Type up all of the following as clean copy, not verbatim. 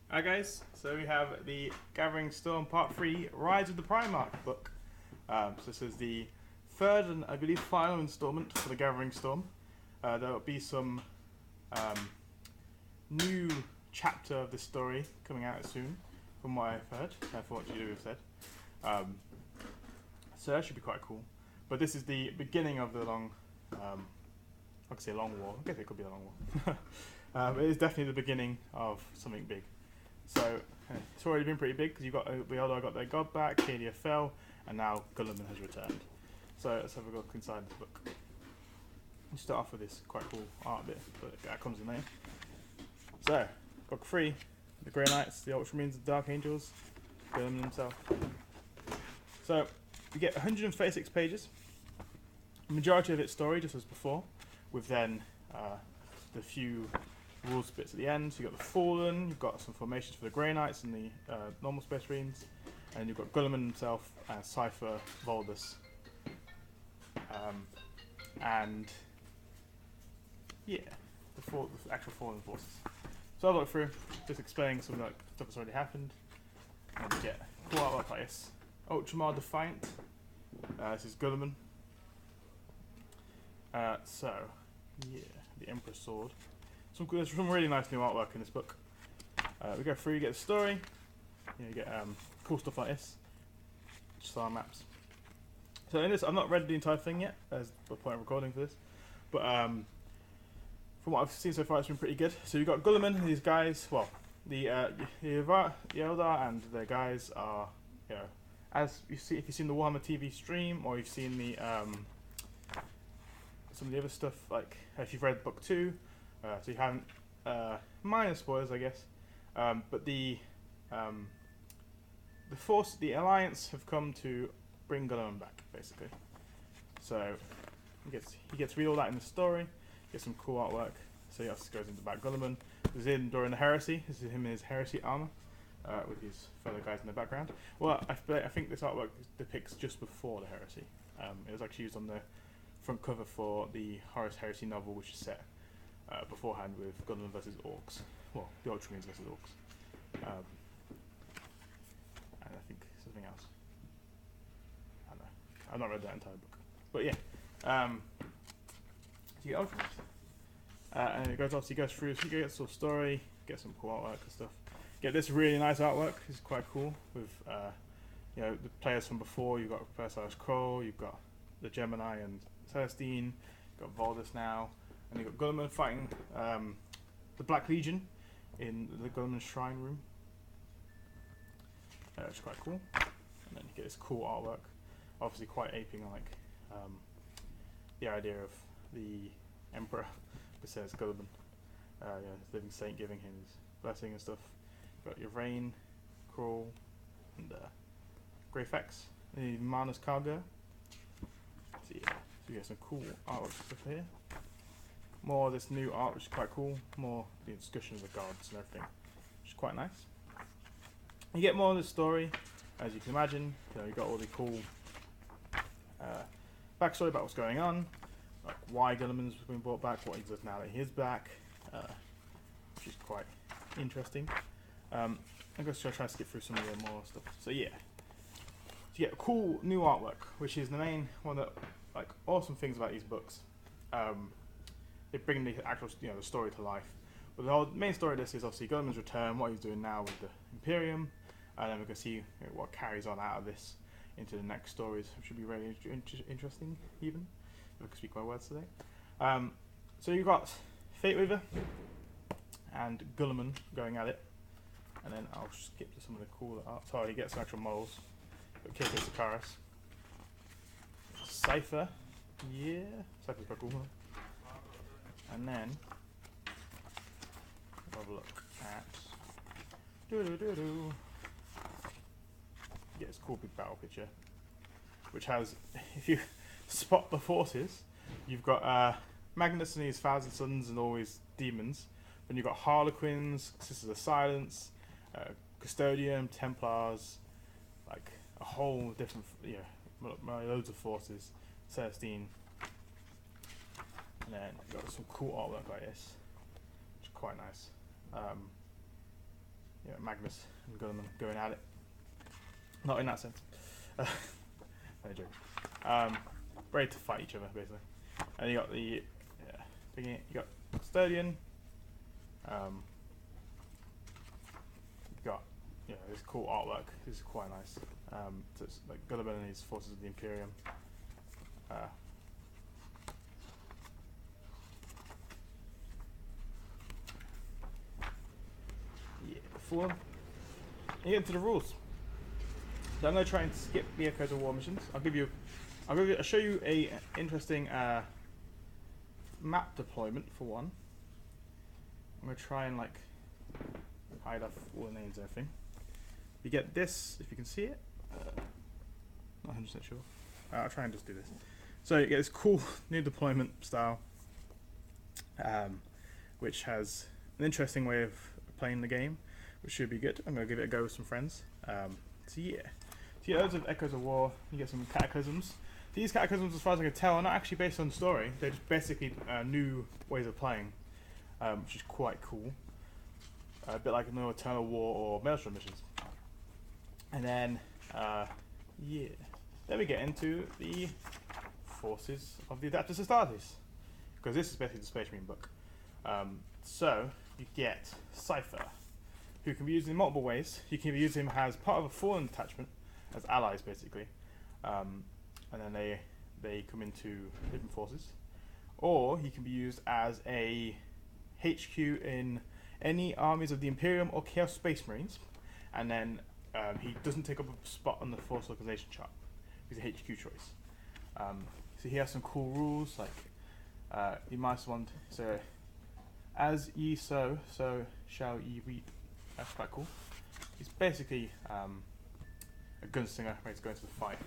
Alright guys, so we have the Gathering Storm Part 3 Rise of the Primarch book. So this is the third and I believe final installment for the Gathering Storm. There will be some new chapter of the story coming out soon, from what I've heard, from what you have said. So that should be quite cool. But this is the beginning of the long, I could say long war, I guess it could be a long war. It is definitely the beginning of something big. So it's already been pretty big because you've got Beelda got their god back, Cadia fell, and now Gulliman has returned. So let's have a look inside the book. You start off with this quite cool art bit, but that comes in there. So, book 3, the Grey Knights, the Ultramarines, the Dark Angels, Gulliman himself. So you get 136 pages. The majority of it's story, just as before, with then the few rules bits at the end. So you've got the Fallen, you've got some formations for the Grey Knights and the normal Space Marines, and you've got Gulliman himself, Cypher, Voldus, and yeah, the actual Fallen forces. So I'll look through, just explaining some like stuff that's already happened, and you get cool artwork like this. Ultramar Defiant. This is Gulliman. So yeah, the Emperor's Sword. There's some really nice new artwork in this book. We go through, you get the story, you get cool stuff like this, star maps. So in this, I've not read the entire thing yet, as the point of recording for this, but from what I've seen so far, it's been pretty good. So you've got Gulliman, these guys, well, the Eldar and their guys are, as you see, if you've seen the Warhammer TV stream, or you've seen the some of the other stuff, like if you've read book 2, so you haven't, minor spoilers, I guess, but the Alliance have come to bring Gulliman back, basically. So he gets to read all that in the story, get some cool artwork. So he also goes into about Gulliman. This is him during the Heresy. This is him in his Heresy armor, with his fellow guys in the background. Well, I think this artwork depicts just before the Heresy. It was actually used on the front cover for the Horus Heresy novel, which is set beforehand with Gulliman versus Orcs. Well, the Ultramarines versus Orcs. And I think something else. I don't know. I've not read that entire book. But yeah. So you get Ultramarines. And it goes through, so you get some story, get some cool artwork and stuff. Get this really nice artwork. This is quite cool with the players from before. You've got Perseus Kroll, you've got the Gemini and Celestine, you've got Voldus now, and you've got Gulliman fighting the Black Legion in the Gulliman Shrine Room. Which is quite cool. And then you get this cool artwork, obviously quite aping like the idea of the Emperor besides Gulliman, living saint giving him his blessing and stuff. You've got your Rain, Kroll, and Greyfax, the Manus Cargo. So yeah, so you get some cool artwork stuff here. More of this new art, which is quite cool. More the discussion of the gods and everything, which is quite nice. You get more of the story, as you can imagine. You got all the cool backstory about what's going on, like why Gulliman's been brought back, what he does now that he is back, which is quite interesting. I'm going to try to skip through some of the more stuff. So yeah, so you get cool new artwork, which is the main one that like awesome things about these books. They bring the actual the story to life. But the whole main story of this is obviously Gulliman's return, what he's doing now with the Imperium, and then we're going to see what carries on out of this into the next stories, which should be very interesting, even. If I can speak my words today. So you've got Fate Weaver and Gulliman going at it, and then I'll skip to some of the cooler art. So you get some actual models. Got Kiko Sakaris. Cypher. Yeah, Cypher's quite cool. And then we'll have a look at get this cool big battle picture, which has, if you spot the forces, you've got Magnus and his Thousand Sons and all his demons. Then you've got Harlequins, Sisters of Silence, Custodian, Templars, like a whole different, loads of forces. Celestine. And then you've got some cool artwork like this, which is quite nice. Magnus and Gulliman going at it. Not in that sense. No joke. Ready to fight each other, basically. And you got the you got Custodian. You got this cool artwork. This is quite nice. So it's like Gulliman and his forces of the Imperium. Before you get into the rules. So I'm going to try and skip the Echoes of War missions. I'll show you a interesting map deployment for one. I'm going to try and hide off all the names and everything. You get this, if you can see it. Not 100% sure. I'll try and just do this. So you get this cool new deployment style, which has an interesting way of playing the game, which should be good. I'm going to give it a go with some friends. So you get loads of Echoes of War. You get some Cataclysms. These Cataclysms, as far as I can tell, are not actually based on story. They're just basically new ways of playing, which is quite cool. A bit like no Eternal War or Maelstrom missions. And then, then we get into the forces of the Adeptus Astartes, because this is basically the Space Marine book. So you get Cypher, who can be used in multiple ways. You can use him as part of a Fallen detachment, as allies basically, and then they come into different forces. Or he can be used as a HQ in any armies of the Imperium or Chaos Space Marines, and then he doesn't take up a spot on the force organization chart. He's a HQ choice. So he has some cool rules, like you might want, so as ye sow, so shall ye reap. That's quite cool. He's basically a gunslinger ready to go into the fight.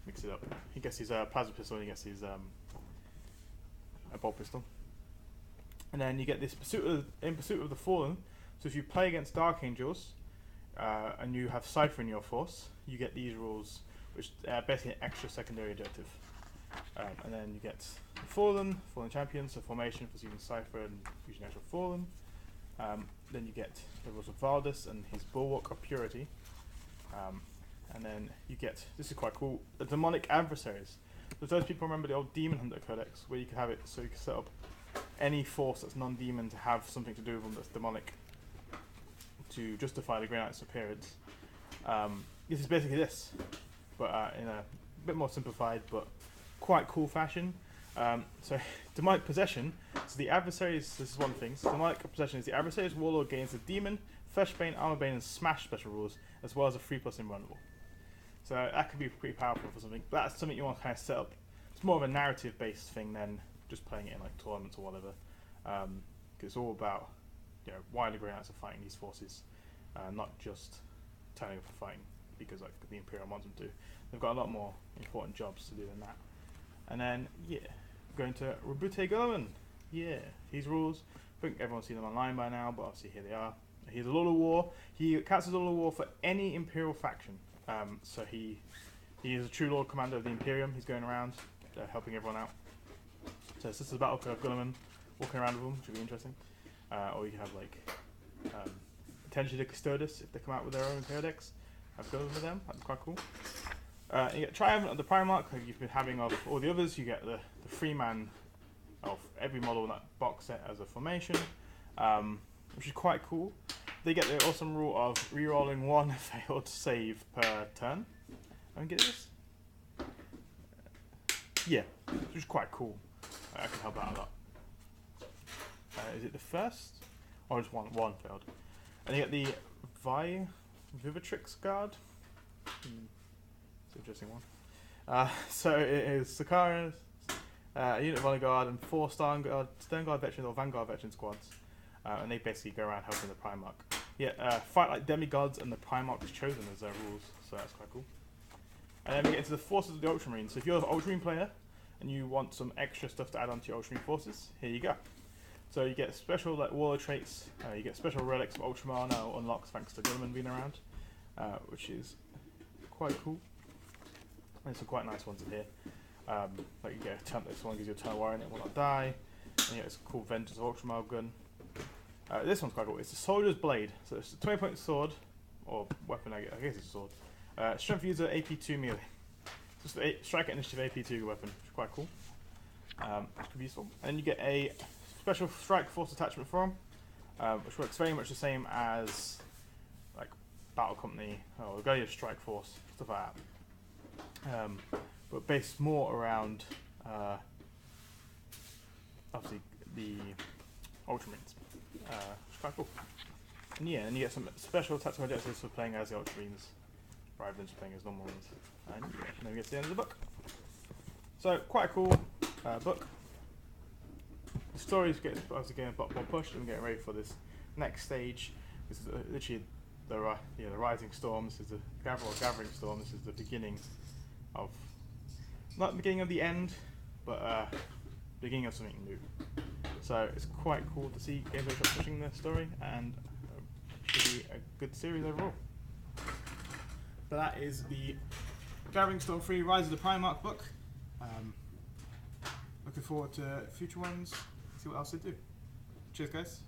Mix it up. He gets his plasma pistol and he gets his a bolt pistol. And then you get this in pursuit of the Fallen. So if you play against Dark Angels and you have Cypher in your force, you get these rules, which are basically an extra secondary objective. And then you get the Fallen Champions, so formation for using Cypher and using actual Fallen. Then you get the rules of Valdus and his Bulwark of Purity. And then you get, this is quite cool, the Demonic Adversaries. So those people remember the old Demon Hunter Codex, where you could have it so you can set up any force that's non-demon to have something to do with them that's demonic to justify the Grey Knight's appearance. This is basically this, but in a bit more simplified but quite cool fashion. So demonic possession, so the adversaries, this is one thing, so demonic possession is the adversary's warlord gains the demon, fleshbane, armorbane and smash special rules, as well as a 3+ invulnerable. So that could be pretty powerful for something, but that's something you want to kind of set up. It's more of a narrative based thing than just playing it in like tournaments or whatever, because it's all about why the Grey Knights are fighting these forces, not just turning up and fighting because like the Imperium wants them to. They've got a lot more important jobs to do than that. And then going to Rabute Gulliman. These rules, I think everyone's seen them online by now, but obviously here they are. He's a Lord of War. He counts as a Lord of War for any Imperial faction. So he is a true Lord Commander of the Imperium. He's going around helping everyone out. So this is a battle curve Gulliman walking around with them, which would be interesting. Or you can have potentially the Custodes if they come out with their own codex. Have Gulliman with them. That's quite coll. You get Triumphant of the Primarch, like you've been having of all the others. You get the free man of every model in that box set as a formation, which is quite cool. They get the awesome rule of rerolling 1 failed save per turn. I can get this? Which is quite cool. I can help out a lot. Is it the first? Or just one failed. And you get the Vivitrix Guard. It's an interesting one. So it is Sakaris, a unit of Honor Guard, and 4 Stern Guard veterans or Vanguard veteran squads. And they basically go around helping the Primarch. Fight like demigods, and the Primarch is chosen as their rules, so that's quite cool. And then we get into the forces of the Ultramarines. So if you're an Ultramarine player and you want some extra stuff to add onto your Ultramarine forces, here you go. So you get special warlord traits, you get special relics of Ultramar now unlocks thanks to Gulliman being around, which is quite cool. There's some quite nice ones in here. Like you get this one gives you a turn warrior and it will not die. And you get this cool Vengeance of Ultramar gun. This one's quite cool. It's a Soldier's Blade. So it's a 20-point sword, or weapon, I guess it's a sword. Strength user, AP2 melee. Just a strike initiative AP2 weapon, which is quite cool. Which could be useful. And you get a special strike force attachment for them, which works very much the same as like Battle Company or Guardian Strike Force, stuff like that. But based more around obviously the Ultramarines. Which is quite cool. And yeah, and you get some special tactical objectives for playing as the Ultramarines rather than just playing as normal ones. And yeah, then we get to the end of the book. So quite a cool book. The story's getting obviously getting a lot more pushed and getting ready for this next stage. This is literally the rising storm. This is the gathering storm. This is the beginning of, not the beginning of the end, but beginning of something new. So it's quite cool to see Games Workshop pushing the story, and should be a good series overall. But that is the Gathering Storm 3 Rise of the Primarch book. Looking forward to future ones, see what else they do. Cheers guys.